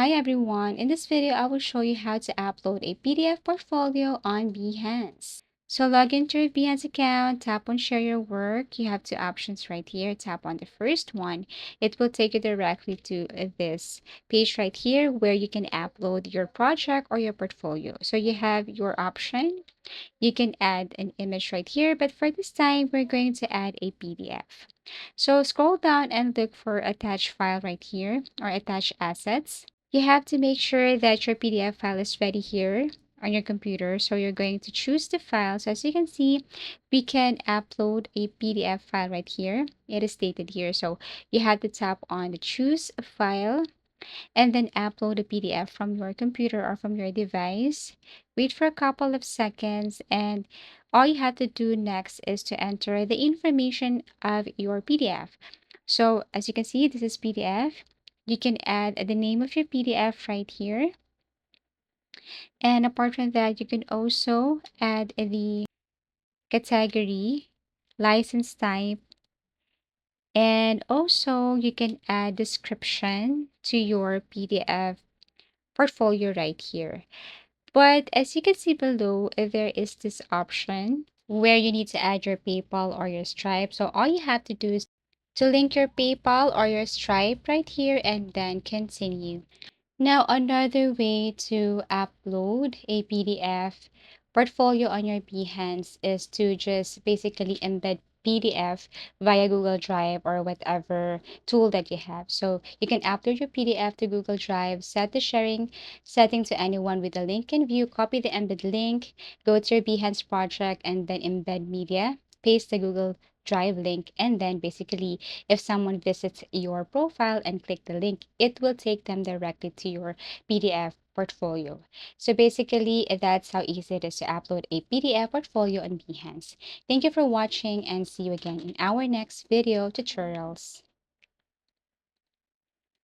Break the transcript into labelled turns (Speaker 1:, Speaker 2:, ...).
Speaker 1: Hi everyone, in this video I will show you how to upload a PDF portfolio on Behance. So log into your Behance account, tap on share your work. You have two options right here. Tap on the first one. It will take you directly to this page right here where you can upload your project or your portfolio. So you have your option. You can add an image right here, but for this time we're going to add a PDF. So scroll down and look for attached file right here or attached assets. You have to make sure that your PDF file is ready here on your computer. So you're going to choose the file. So as you can see, we can upload a PDF file right here. It is stated here. So you have to tap on the choose a file and then upload a PDF from your computer or from your device. Wait for a couple of seconds, and all you have to do next is to enter the information of your PDF. So as you can see, this is PDF. You can add the name of your PDF right here. And apart from that, you can also add the category, license type, and also you can add description to your PDF portfolio right here. But as you can see below, there is this option where you need to add your PayPal or your Stripe. So all you have to do is to link your PayPal or your Stripe right here and then continue. Now, another way to upload a PDF portfolio on your Behance is to just basically embed PDF via Google Drive or whatever tool that you have. So you can upload your PDF to Google Drive, set the sharing setting to anyone with a link in view, copy the embed link, go to your Behance project, and then embed media, paste the Google Drive link, and then basically if someone visits your profile and click the link, it will take them directly to your PDF portfolio. So basically, that's how easy it is to upload a PDF portfolio on Behance. Thank you for watching and see you again in our next video tutorials.